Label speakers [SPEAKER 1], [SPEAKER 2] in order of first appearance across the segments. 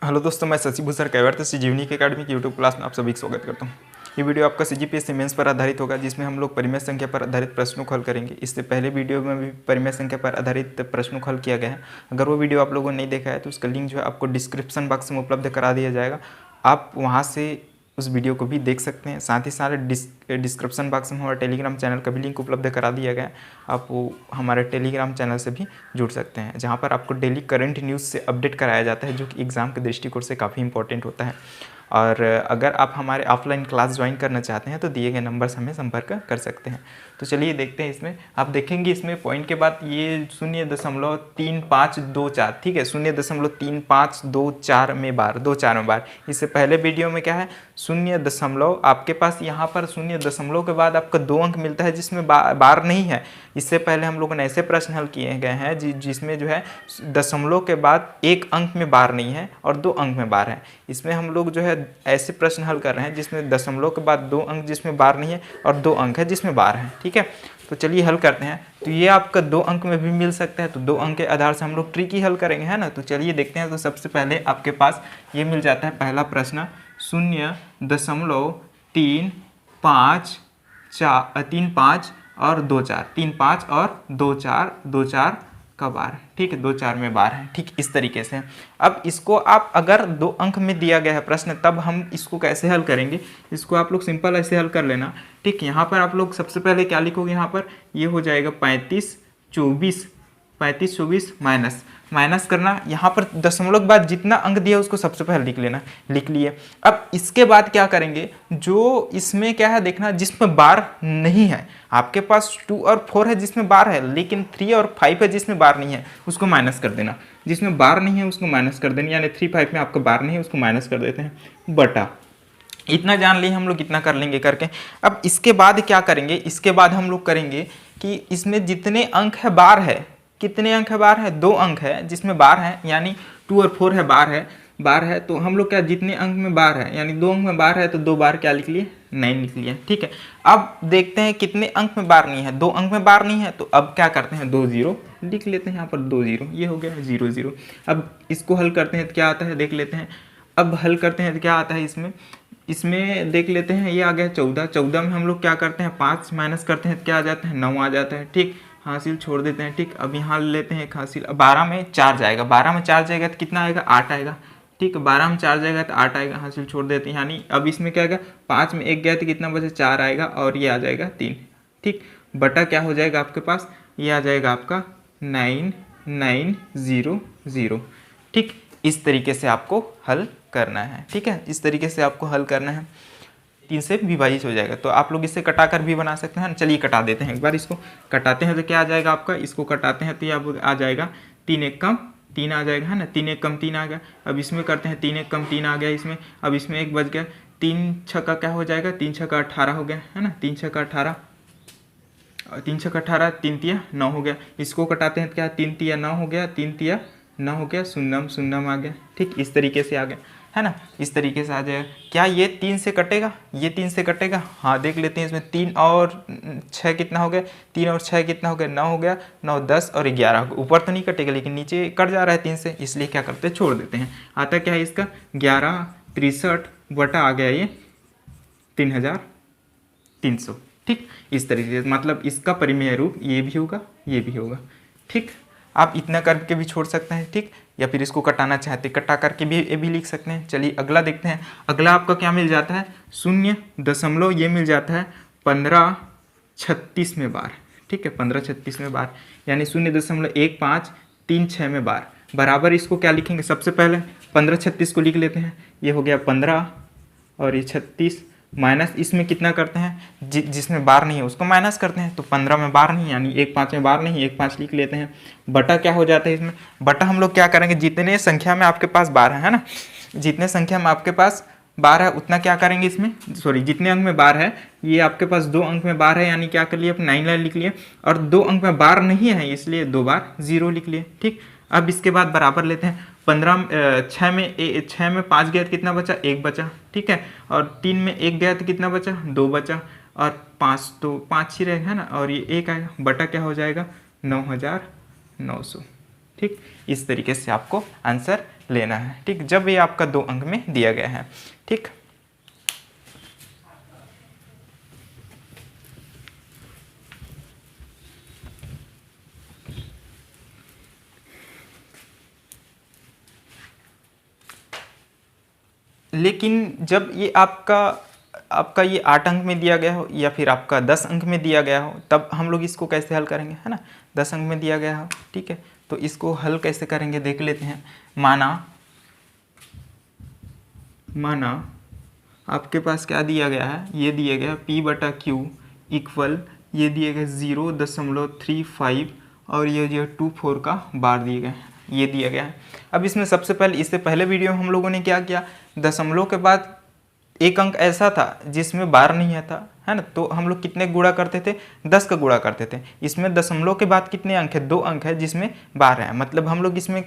[SPEAKER 1] Hello दोस्तों, मैं शशि भूषण कैवर्त संजीवनी की अकेडमी की यूट्यूब क्लास में आप सभी का स्वागत करता हूं। ये वीडियो आपका सीजीपीएससी मेंस पर आधारित होगा, जिसमें हम लोग परिमेय संख्या पर आधारित प्रश्नों को हल करेंगे। इससे पहले वीडियो में भी परिमेय संख्या पर आधारित प्रश्नों को हल किया गया है। अगर वो वीडियो आप लोगों ने नहीं देखा है तो उसका लिंक जो है आपको डिस्क्रिप्शन बॉक्स में उपलब्ध करा दिया जाएगा। आप वहाँ से उस वीडियो को भी देख सकते हैं। साथ ही साथ डिस्क्रिप्शन बॉक्स में हमारे टेलीग्राम चैनल का भी लिंक उपलब्ध करा दिया गया है। आप वो हमारे टेलीग्राम चैनल से भी जुड़ सकते हैं, जहाँ पर आपको डेली करंट न्यूज़ से अपडेट कराया जाता है, जो कि एग्ज़ाम के दृष्टिकोण से काफ़ी इंपॉर्टेंट होता है। और अगर आप हमारे ऑफलाइन क्लास ज्वाइन करना चाहते हैं तो दिए गए नंबर से हमें संपर्क कर सकते हैं। तो चलिए देखते हैं। इसमें आप देखेंगे, इसमें पॉइंट के बाद ये 0.3524, ठीक है, 0.3524 में बार, 2 4 में बार। इससे पहले वीडियो में क्या है, 0 आपके पास यहाँ पर 0 के बाद आपका 2 अंक मिलता है, जिसमें बार नहीं है। इससे पहले हम लोगों ने ऐसे प्रश्न हल किए गए हैं जिसमें जो है दशमलव के बाद 1 अंक में बार नहीं है और 2 अंक में बार है। इसमें हम लोग जो है ऐसे प्रश्न हल कर रहे हैं जिसमें दशमलव के बाद 2 अंक जिसमें बार नहीं है और 2 अंक है जिसमें बार है, ठीक है। तो चलिए हल करते हैं। तो ये आपका 2 अंक में भी मिल सकता है, तो 2 अंक के आधार से हम लोग ट्रिकी हल करेंगे, है ना। तो चलिए देखते हैं। तो सबसे पहले आपके पास ये मिल जाता है पहला प्रश्न, 0.35 और 2 4, 3 5 और 2 4 का बार, ठीक है, 2 4 में बार है, ठीक, इस तरीके से। अब इसको आप अगर 2 अंक में दिया गया है प्रश्न, तब हम इसको कैसे हल करेंगे। इसको आप लोग सिंपल ऐसे हल कर लेना, ठीक। यहाँ पर आप लोग सबसे पहले क्या लिखोगे, यहाँ पर ये हो जाएगा 35 24 माइनस करना। यहाँ पर दशमलव के बाद जितना अंक दिया उसको सबसे पहले लिख लेना, लिख लिए। अब इसके बाद क्या करेंगे, जो इसमें क्या है देखना, जिसमें बार नहीं है। आपके पास 2 और 4 है जिसमें बार है, लेकिन 3 और 5 है जिसमें बार नहीं है, उसको माइनस कर देना। जिसमें बार नहीं है उसको माइनस कर देना, यानी 3 5 में आपका बार नहीं है उसको माइनस कर देते हैं, बटा इतना जान लिए हम लोग, इतना कर लेंगे करके। अब इसके बाद क्या करेंगे, इसके बाद हम लोग करेंगे कि इसमें जितने अंक है बार है, कितने अंक है बार है, 2 अंक है जिसमें बार है, यानी 2 और 4 है बार है। तो हम लोग क्या, जितने अंक में बार है यानी 2 अंक में बार है, तो 2 बार क्या लिख लिए, 9 लिख लिया, ठीक है। अब देखते हैं कितने अंक में बार नहीं है, 2 अंक में बार नहीं है, तो अब क्या करते हैं, 2 0 लिख लेते हैं यहाँ पर, 2 0, ये हो गया 0 0। अब इसको हल करते हैं तो क्या आता है देख लेते हैं। अब हल करते हैं तो क्या आता है इसमें देख लेते हैं। ये आ गया 14 में हम लोग क्या करते हैं, 5 माइनस करते हैं तो क्या आ जाता है, 9 आ जाता है, ठीक। हासिल छोड़ देते हैं, ठीक। अब यहाँ लेते हैं एक हासिल, 12 में 4 जाएगा, 12 में 4 जाएगा तो कितना आएगा, 8 आएगा, ठीक। 12 में 4 जाएगा तो 8 आएगा, हासिल छोड़ देते हैं। यानी अब इसमें क्या आएगा, 5 में 1 गया तो कितना बचे, 4 आएगा, और ये आ जाएगा 3, ठीक। बटा क्या हो जाएगा आपके पास, ये आ जाएगा आपका 9900, ठीक। इस तरीके से आपको हल करना है, ठीक है, इस तरीके से आपको हल करना है। 3 से विभाजित हो जाएगा, तो आप लोग इससे कटाकर भी बना सकते हैं। चलिए कटा देते हैं, एक बार इसको कटाते हैं तो क्या आ जाएगा आपका, इसको कटाते हैं तो ये आ जाएगा 3 1 कम 3 आ जाएगा, है ना, 3 1 कम 3 आ गया। अब इसमें करते हैं 3 1 कम 3 आ गया इसमें। अब इसमें 1 बच गया, 3 6 का क्या हो जाएगा, 3 6 का 18 हो गया, है ना, 3 6 का 18, 3 6 का 18, 3 तिया 9 हो गया। इसको कटाते हैं तो क्या, 3 तिया 9 हो गया, 3 तिया 9 हो गया, शून्यम शून्यम आ गया, ठीक। इस तरीके से आ गया, है ना, इस तरीके से आ जाएगा। क्या ये 3 से कटेगा, ये 3 से कटेगा, हाँ देख लेते हैं। इसमें 3 और 6 कितना हो गया, 3 और 6 कितना हो गया, 9 हो गया, 9 10 और 11 हो गया। ऊपर तो नहीं कटेगा लेकिन नीचे कट जा रहा है 3 से, इसलिए क्या करते हैं, छोड़ देते हैं। आता क्या है इसका, 1163 बटा आ गया ये 3300, ठीक। इस तरीके से, मतलब इसका परिमेय रूप ये भी होगा, ये भी होगा, ठीक। आप इतना करके भी छोड़ सकते हैं, ठीक, या फिर इसको कटाना चाहते कटा करके भी ये भी लिख सकते हैं। चलिए अगला देखते हैं। अगला आपका क्या मिल जाता है, 0 ये मिल जाता है 1536 में बार, ठीक है, 1536 में बार, यानी 0.1536 में बार बराबर। इसको क्या लिखेंगे, सबसे पहले 1536 को लिख लेते हैं, ये हो गया 15 और ये 36 माइनस इसमें कितना करते हैं, जिसमें बार नहीं है उसको माइनस करते हैं। तो 15 में बार नहीं, यानी 1 5 में बार नहीं, 1 5 लिख लेते हैं। बटा क्या हो जाता है इसमें, बटा हम लोग क्या करेंगे, जितने संख्या में आपके पास बार है ना, जितने संख्या में आपके पास बार है उतना क्या करेंगे इसमें, सॉरी जितने अंक में बार है, ये आपके पास 2 अंक में बार है, यानी क्या कर लिए, आप 9 लिख लिए। और 2 अंक में बार नहीं है इसलिए 2 बार 0 लिख लिए, ठीक। अब इसके बाद बराबर लेते हैं। 6 में 5 गया तो कितना बचा, 1 बचा, ठीक है। और 3 में 1 गया तो कितना बचा, 2 बचा, और 5 तो 5 ही रहेगा, है ना, और ये 1 आएगा, बटा क्या हो जाएगा, 9900, ठीक। इस तरीके से आपको आंसर लेना है, ठीक, जब ये आपका 2 अंक में दिया गया है, ठीक। लेकिन जब ये आपका ये 8 अंक में दिया गया हो या फिर आपका 10 अंक में दिया गया हो, तब हम लोग इसको कैसे हल करेंगे, है ना। 10 अंक में दिया गया हो, ठीक है, तो इसको हल कैसे करेंगे देख लेते हैं। माना आपके पास क्या दिया गया है, ये दिया गया P/Q इक्वल, ये दिए गए 0.35 और ये जो 24 का बार दिए गए हैं, ये दिया गया है। अब इसमें सबसे पहले, इससे पहले वीडियो में हम लोगों ने क्या किया, दशमलव के बाद एक अंक ऐसा था जिसमें बार नहीं आता, है ना, तो हम लोग कितने गुणा करते थे, 10 का गुणा करते थे। इसमें दशमलव के बाद कितने अंक है, 2 अंक है जिसमें बार है, मतलब हम लोग इसमें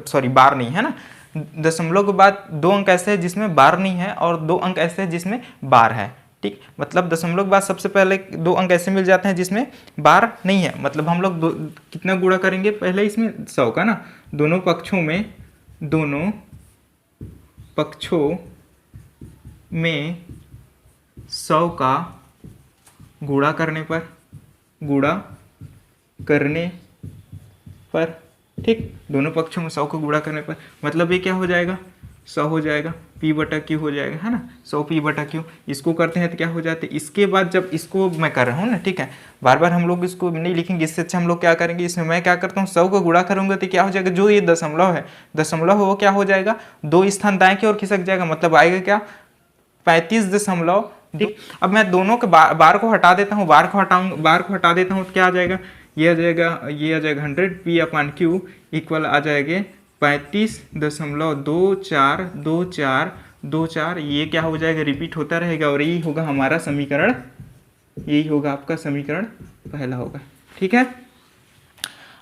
[SPEAKER 1] सॉरी बार नहीं है ना, दशमलव के बाद 2 अंक ऐसे है जिसमें बार नहीं है और 2 अंक ऐसे है जिसमें बार है, ठीक। मतलब दशमलव के बाद सबसे पहले 2 अंक ऐसे मिल जाते हैं जिसमें बार नहीं है, मतलब हम लोग कितना गुणा करेंगे पहले इसमें 100 का ना, दोनों पक्षों में 100 का गुणा करने पर, ठीक, दोनों पक्षों में 100 को गुणा करने पर, मतलब ये क्या हो जाएगा, 100 हो जाएगा, P/Q हो जाएगा, है ना, 100 P/Q। इसको करते हैं तो क्या हो जाते हैं, इसके बाद जब इसको मैं कर रहा हूँ ना, ठीक है, बार बार हम लोग इसको नहीं लिखेंगे, इससे अच्छा हम लोग क्या करेंगे, इसमें मैं क्या करता हूँ, 100 को गुणा करूंगा तो क्या हो जाएगा, जो ये दशमलव है वो क्या हो जाएगा, 2 स्थान दाएं की ओर खिसक जाएगा, मतलब आएगा क्या, 35 ठीक। अब मैं दोनों के बार को हटा देता हूँ, बार को हटा देता हूँ तो क्या आ जाएगा, ये आ जाएगा 100 P/Q इक्वल आ जाएगा 35.2424, ये क्या हो जाएगा, रिपीट होता रहेगा और यही होगा हमारा समीकरण, यही होगा आपका समीकरण पहला होगा, ठीक है।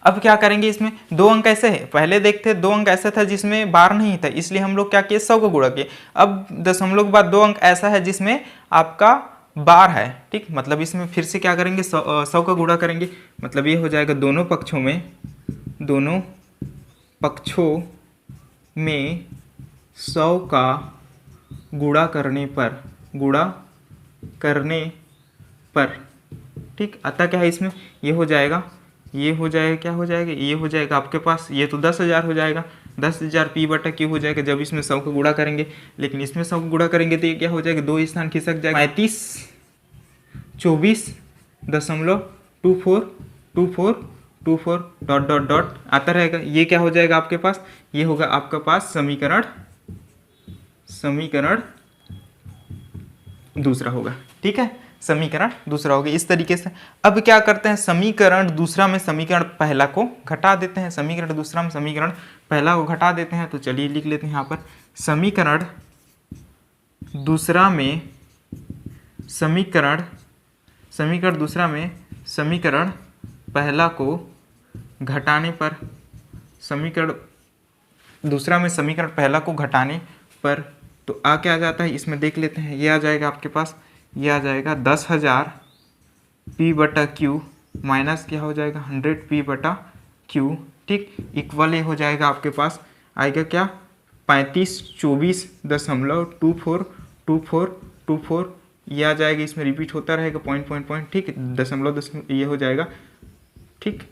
[SPEAKER 1] अब क्या करेंगे, इसमें 2 अंक ऐसे है, पहले देखते 2 अंक ऐसा था जिसमें बार नहीं था, इसलिए हम लोग क्या किए, 100 को गुणा किए। अब दशमलव के बाद 2 अंक ऐसा है जिसमें आपका बार है, ठीक, मतलब इसमें फिर से क्या करेंगे, 100 का गुणा करेंगे, मतलब ये हो जाएगा दोनों पक्षों में 100 का गुणा करने पर, ठीक। अतः क्या है इसमें, ये हो जाएगा क्या हो जाएगा, ये हो जाएगा आपके पास, ये तो 10,000 हो जाएगा, 10,000 P/Q हो जाएगा जब इसमें 100 को गुणा करेंगे, लेकिन इसमें 100 को गुणा करेंगे तो ये क्या हो जाएगा, 2 स्थान खिसक जाएगा, 35.2424 डॉट आता रहेगा, ये क्या हो जाएगा आपके पास, ये होगा आपके पास समीकरण दूसरा होगा, ठीक है, समीकरण दूसरा होगा इस तरीके से। अब क्या करते हैं, समीकरण दूसरा में समीकरण पहला को घटा देते हैं, समीकरण दूसरा में समीकरण पहला को घटा देते हैं, तो चलिए लिख लेते हैं यहाँ पर, समीकरण दूसरा में समीकरण पहला को घटाने पर, तो क्या आ जाता है इसमें देख लेते हैं, ये आ जाएगा आपके पास, ये आ जाएगा 10,000 P/Q माइनस क्या हो जाएगा 100 P/Q, ठीक, इक्वल हो जाएगा आपके पास आएगा क्या 3524.2424, ये आ जाएगा, इसमें रिपीट होता रहेगा पॉइंट, ठीक, दशमलव ये हो जाएगा, ठीक,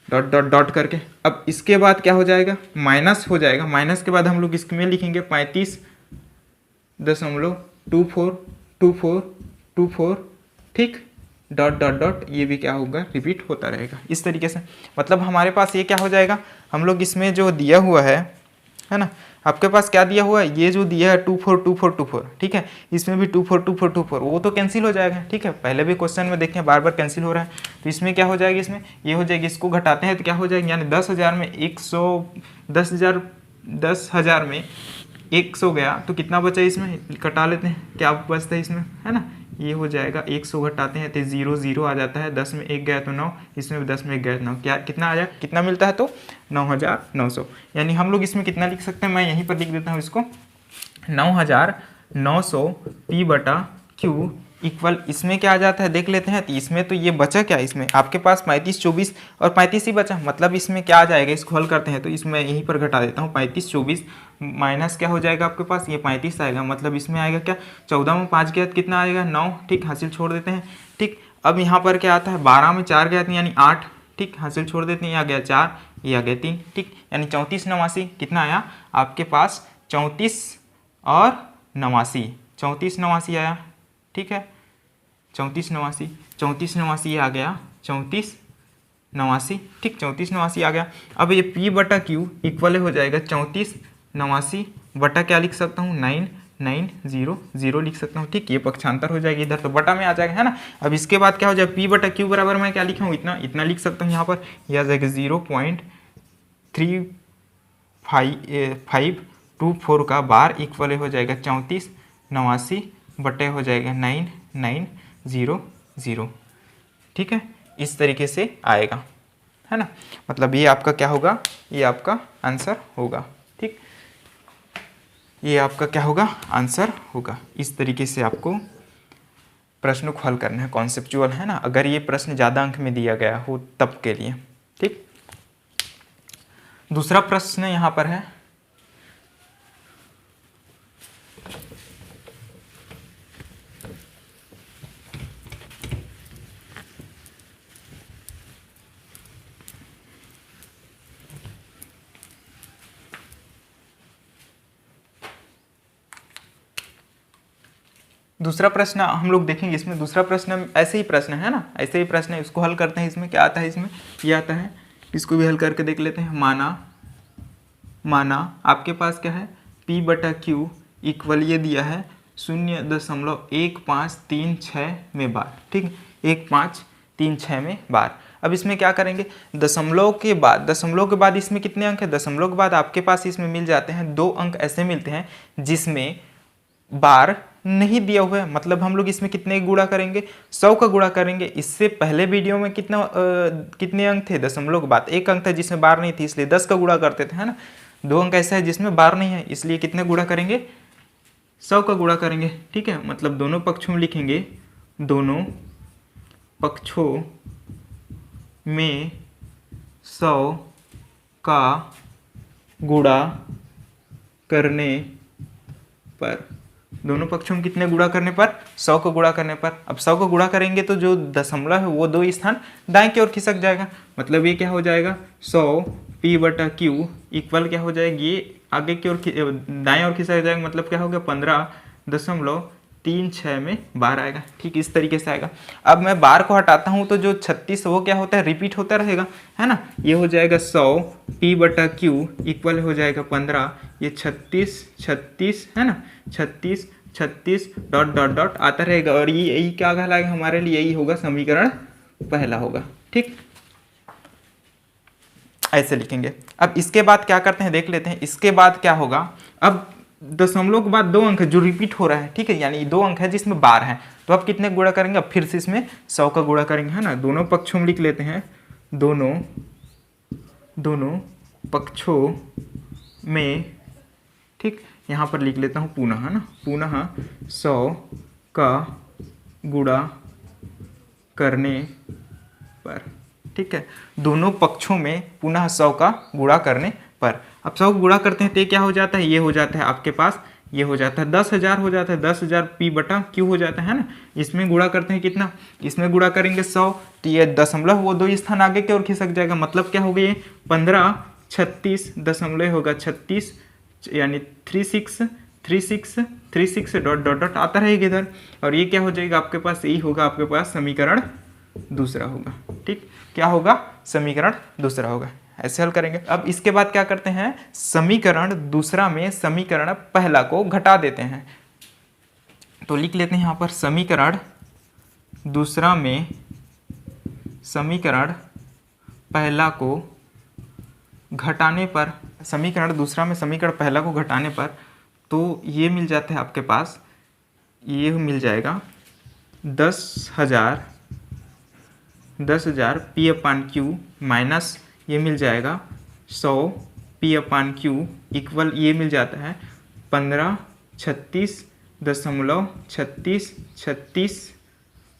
[SPEAKER 1] डॉट करके। अब इसके बाद क्या हो जाएगा, माइनस हो जाएगा, माइनस के बाद हम लोग इसमें लिखेंगे 35.2424, ठीक, डॉट, ये भी क्या होगा, रिपीट होता रहेगा इस तरीके से। मतलब हमारे पास ये क्या हो जाएगा, हम लोग इसमें जो दिया हुआ है ना, आपके पास क्या दिया हुआ है, ये जो दिया है 242424, ठीक है, इसमें भी 242424, वो तो कैंसिल हो जाएगा, ठीक है, पहले भी क्वेश्चन में देखें बार बार कैंसिल हो रहा है, तो इसमें क्या हो जाएगा, इसमें ये हो जाएगी, इसको घटाते हैं तो क्या हो जाएगा, यानी 10,000 में 10,000 में 100 गया तो कितना बचा, इसमें कटा लेते हैं, क्या बचता है इसमें, है ना, ये हो जाएगा 100 घटाते हैं तो 0 आ जाता है, 10 में 1 गया तो 9, इसमें 10 में 1 गया तो 9, क्या कितना आ जाए, कितना मिलता है, तो 9,900। यानी हम लोग इसमें कितना लिख सकते हैं, मैं यहीं पर लिख देता हूँ इसको, 9,900 P/Q इक्वल इसमें क्या आ जाता है देख लेते हैं। तो इसमें तो ये बचा क्या, इसमें आपके पास 35 24 और 35 ही बचा, मतलब इसमें क्या आ जाएगा, इसको हल करते हैं तो इसमें यहीं पर घटा देता हूँ। 35 24 माइनस क्या हो जाएगा आपके पास, ये 35 आएगा, मतलब इसमें आएगा क्या 14 में 5 गया कितना आएगा 9, ठीक, हासिल छोड़ देते हैं। ठीक, अब यहाँ पर क्या आता है 12 में 4 गया यानी 8, ठीक, हासिल छोड़ देते हैं, ये आ गया 4, ये आ गया 3, ठीक, यानी 34 89 कितना आया आपके पास 34 और 89, 34 89 आया, ठीक है, 34 89 ये आ गया 34 89, ठीक, 34 89 आ गया। अब ये P बटा Q इक्वल हो जाएगा 34 89 बटा क्या लिख सकता हूँ 9900 लिख सकता हूँ, ठीक, ये पक्षांतर हो जाएगी इधर तो बटा में आ जाएगा, है ना। अब इसके बाद क्या हो जाएगा P बटा Q बराबर मैं क्या लिखा हूँ इतना लिख सकता हूँ, यहाँ पर यह आ जाएगा 0.3524 का बार इक्वल हो जाएगा 34 89 बटे हो जाएगा 9900, ठीक है, इस तरीके से आएगा, है ना। मतलब ये आपका क्या होगा, ये आपका आंसर होगा, ठीक, ये आपका क्या होगा आंसर होगा। इस तरीके से आपको प्रश्न को हल करना है, कॉन्सेप्चुअल, है ना, अगर ये प्रश्न ज़्यादा अंक में दिया गया हो तब के लिए, ठीक। दूसरा प्रश्न यहाँ पर है, दूसरा प्रश्न हम लोग देखेंगे। इसमें दूसरा प्रश्न ऐसे ही प्रश्न है ना, ऐसे ही प्रश्न है, इसको हल करते हैं। इसमें क्या आता है, इसमें ये आता है, इसको भी हल करके देख लेते हैं। माना आपके पास क्या है P बटा Q इक्वल ये दिया है 0.1536 में बार, ठीक, 1536 में बार। अब इसमें क्या करेंगे, दशमलव के बाद इसमें कितने अंक है, दशमलव के बाद आपके पास इसमें मिल जाते हैं 2 अंक ऐसे मिलते हैं जिसमें बार नहीं दिया हुआ है, मतलब हम लोग इसमें कितने गुणा करेंगे 100 का गुणा करेंगे। इससे पहले वीडियो में कितने अंक थे, दशमलव के बाद 1 अंक था जिसमें बार नहीं थी, इसलिए 10 का गुणा करते थे, है ना। 2 अंक ऐसा है जिसमें बार नहीं है, इसलिए कितने गुणा करेंगे 100 का गुणा करेंगे, ठीक है। मतलब दोनों पक्षों में लिखेंगे, दोनों पक्षों में 100 का गुणा करने पर, दोनों पक्षों में कितने गुणा करने पर 100 को गुणा करने पर। अब 100 को गुणा करेंगे तो जो दशमलव है वो 2 स्थान दाएं की ओर खिसक जाएगा, मतलब ये क्या हो जाएगा 100 P बटा Q इक्वल क्या हो जाएगी, ये आगे की ओर दाएं ओर खिसक जाएगा, मतलब क्या हो गया 15.36 में बार आएगा, ठीक, इस तरीके से आएगा। अब मैं बार को हटाता हूँ तो जो 36 वो क्या होता है रिपीट होता रहेगा, है ना। ये हो जाएगा 100 P बटा Q इक्वल हो जाएगा 15, ये 36 है ना, 36 डॉट आता रहेगा, और ये यही क्या कहलाएगा हमारे लिए, यही होगा समीकरण पहला होगा, ठीक, ऐसे लिखेंगे। अब इसके बाद क्या करते हैं देख लेते हैं। इसके बाद क्या होगा, अब दशमलव के बाद 2 अंक जो रिपीट हो रहा है, ठीक है, यानी 2 अंक है जिसमें बार है, तो अब कितने गुणा करेंगे, अब फिर से इसमें 100 का गुणा करेंगे, है ना। दोनों पक्षों में लिख लेते हैं, दोनों पक्षों में, ठीक, यहाँ पर लिख लेता हूँ पुनः, है ना, पुनः 100 का गुणा करने पर, ठीक है, दोनों पक्षों में पुनः 100 का गुणा करने पर। अब 100 गुणा करते हैं तो ये क्या हो जाता है, ये हो जाता है आपके पास, ये हो जाता है 10,000 हो जाता है, 10,000 P बटा Q हो जाता है ना। इसमें गुणा करते हैं कितना, इसमें गुणा करेंगे 100, तो ये दशमलव वो 2 स्थान आगे की ओर खिसक जाएगा, मतलब क्या हो गया ये 1536 दशमलव होगा 36, यानी 36 डॉट आता रहेगा इधर, और ये क्या हो जाएगा आपके पास, यही होगा आपके पास समीकरण दूसरा होगा, ठीक, क्या होगा समीकरण दूसरा होगा। ऐसे हल करेंगे। अब इसके बाद क्या करते हैं, समीकरण दूसरा में समीकरण पहला को घटा देते हैं, तो लिख लेते हैं यहाँ पर समीकरण दूसरा में समीकरण पहला को घटाने पर, समीकरण दूसरा में समीकरण पहला को घटाने पर, तो ये मिल जाता है आपके पास, ये मिल जाएगा 10,000 P अपान Q माइनस ये मिल जाएगा 100 P अपान Q इक्वल ये मिल जाता है 1536 36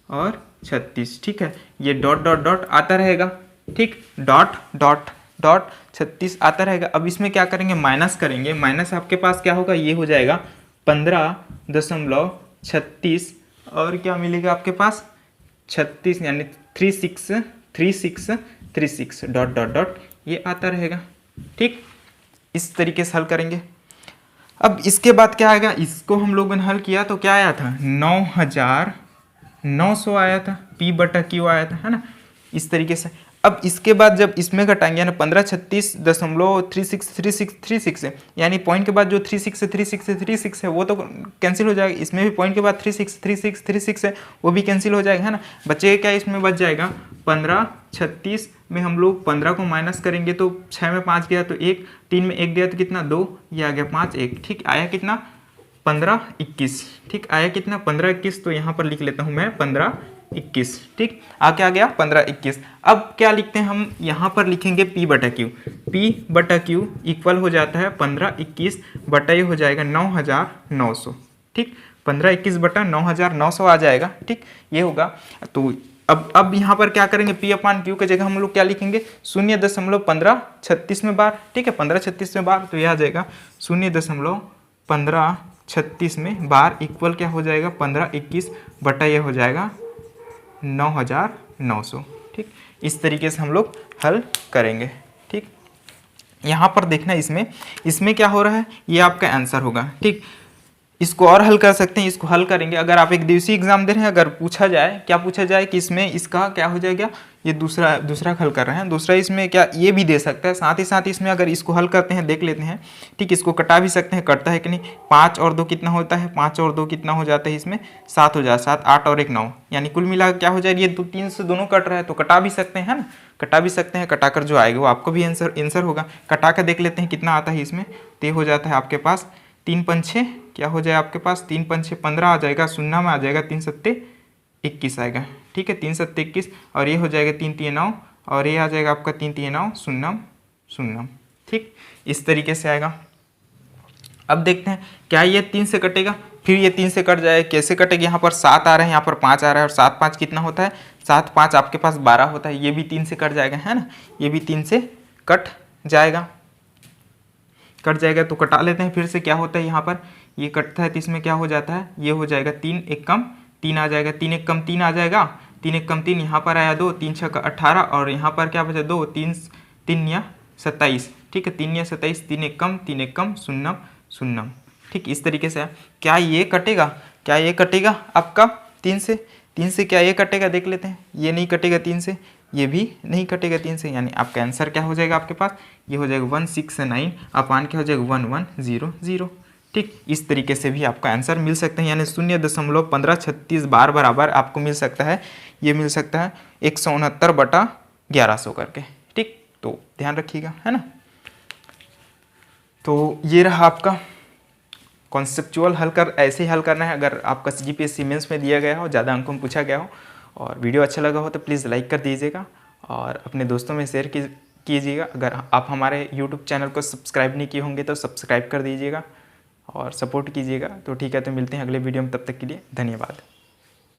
[SPEAKER 1] और 36, ठीक है। ये डॉट डॉट डॉट आता रहेगा, ठीक, डॉट डॉट डॉट 36 आता रहेगा। अब इसमें क्या करेंगे, माइनस करेंगे। माइनस आपके पास क्या होगा, ये हो जाएगा 15.36 और क्या मिलेगा आपके पास 36 यानी 36 डॉट डॉट डॉट ये आता रहेगा, ठीक। इस तरीके से हल करेंगे। अब इसके बाद क्या आएगा, इसको हम लोगों ने हल किया तो क्या आया था 9,900 आया था, P/Q आया था, है ना। इस तरीके से अब इसके बाद जब इसमें घटाएंगे ना 1536.3636 है, यानी पॉइंट के बाद जो 36 है वो तो कैंसिल हो जाएगा। इसमें भी पॉइंट के बाद 36 है वो भी कैंसिल हो जाएगा, है ना। बचेगा क्या, इसमें बच जाएगा 1536 में हम लोग 15 को माइनस करेंगे तो 6 में 5 गया तो 1, 3 में 1 गया तो कितना 2, ये आ गया 5 1, ठीक। आया कितना 1521, ठीक। आया कितना 1521, तो यहाँ पर लिख लेता हूँ मैं 1521, ठीक। क्या आ गया 1521। अब क्या लिखते हैं हम, यहाँ पर लिखेंगे P/Q इक्वल हो जाता है 1521 बटा ये हो जाएगा 9,900, ठीक। 1521 बटा 9,900 आ जाएगा, ठीक, ये होगा। तो अब यहाँ पर क्या करेंगे, P/Q की जगह हम लोग क्या लिखेंगे 0.1536 में बार, ठीक है। 1536 में बार तो यह आ जाएगा 0.1536 में बार इक्वल क्या हो जाएगा 1521 बटा ये हो जाएगा 9,900, ठीक। इस तरीके से हम लोग हल करेंगे, ठीक। यहाँ पर देखना इसमें क्या हो रहा है, ये आपका आंसर होगा, ठीक। इसको और हल कर सकते हैं, इसको हल करेंगे। अगर आप एक दिवसीय एग्जाम दे रहे हैं, अगर पूछा जाए कि इसमें इसका क्या हो जाएगा, ये दूसरा हल कर रहे हैं, दूसरा इसमें क्या ये भी दे सकता है। साथ ही साथ इसमें अगर इसको हल करते हैं, देख लेते हैं, ठीक। इसको कटा भी सकते हैं, कटता है कि नहीं। 5 और 2 कितना होता है, 5 और 2 कितना हो जाता है, इसमें 7 हो जाता है, 7 8 और 1 9, यानी कुल मिला क्या हो जाएगा, ये 3 से दोनों कट रहा है तो कटा भी सकते हैं, है ना। कटा भी सकते हैं, कटाकर जो आएगा वो आपको भी आंसर होगा। कटा कर देख लेते हैं कितना आता है इसमें, तो ये हो जाता है आपके पास 3 पंछे क्या हो जाए आपके पास 3 पंछे 15 आ जाएगा, शून्य में आ जाएगा 3 सत्ते 21 आएगा, ठीक है। 3 सत्ते 21 और ये हो जाएगा 3 3 9 और ये आ जाएगा आपका 3 3 9 शून्य, ठीक। इस तरीके से आएगा। अब देखते हैं क्या ये 3 से कटेगा, फिर ये 3 से कट जाए, कैसे कटेगा। यहाँ पर 7 आ रहा है, यहाँ पर 5 आ रहा है और 7 5 कितना होता है, 7 5 आपके पास 12 होता है। ये भी 3 से कट जाएगा, है ना, ये भी 3 से कट जाएगा तो कटा लेते हैं। फिर से क्या होता है, यहाँ पर ये कटता है तो इसमें क्या हो जाता है, ये हो जाएगा 3 1 कम 3 आ जाएगा, 3 1 कम 3 आ जाएगा, 3 1 कम 3, यहाँ पर आया 2, 3 6 18 और यहाँ पर क्या बचा 2, 3 3 या 27, ठीक है। 3 या 27, 3 1 कम शून्य, ठीक। इस तरीके से क्या ये कटेगा आपका 3 से क्या ये कटेगा, देख लेते हैं। ये नहीं कटेगा 3 से, ये भी नहीं कटेगा 3 से, यानी आपका आंसर क्या हो जाएगा आपके पास, ये हो जाएगा 169 अपान क्या हो जाएगा 1100, ठीक। इस तरीके से भी आपका आंसर मिल सकता है, यानी 0.1536 बार बराबर आपको मिल सकता है, ये मिल सकता है 169 बटा 1100 करके, ठीक। तो ध्यान रखिएगा, है ना। तो ये रहा आपका कॉन्सेप्चुअल ऐसे ही हल करना है। अगर आपका CGPSC मेंस में दिया गया हो, ज़्यादा अंकों में पूछा गया हो और वीडियो अच्छा लगा हो तो प्लीज़ लाइक कर दीजिएगा और अपने दोस्तों में शेयर कीजिएगा। अगर आप हमारे YouTube चैनल को सब्सक्राइब नहीं किए होंगे तो सब्सक्राइब कर दीजिएगा और सपोर्ट कीजिएगा। तो ठीक है, तो मिलते हैं अगले वीडियो में, तब तक के लिए धन्यवाद।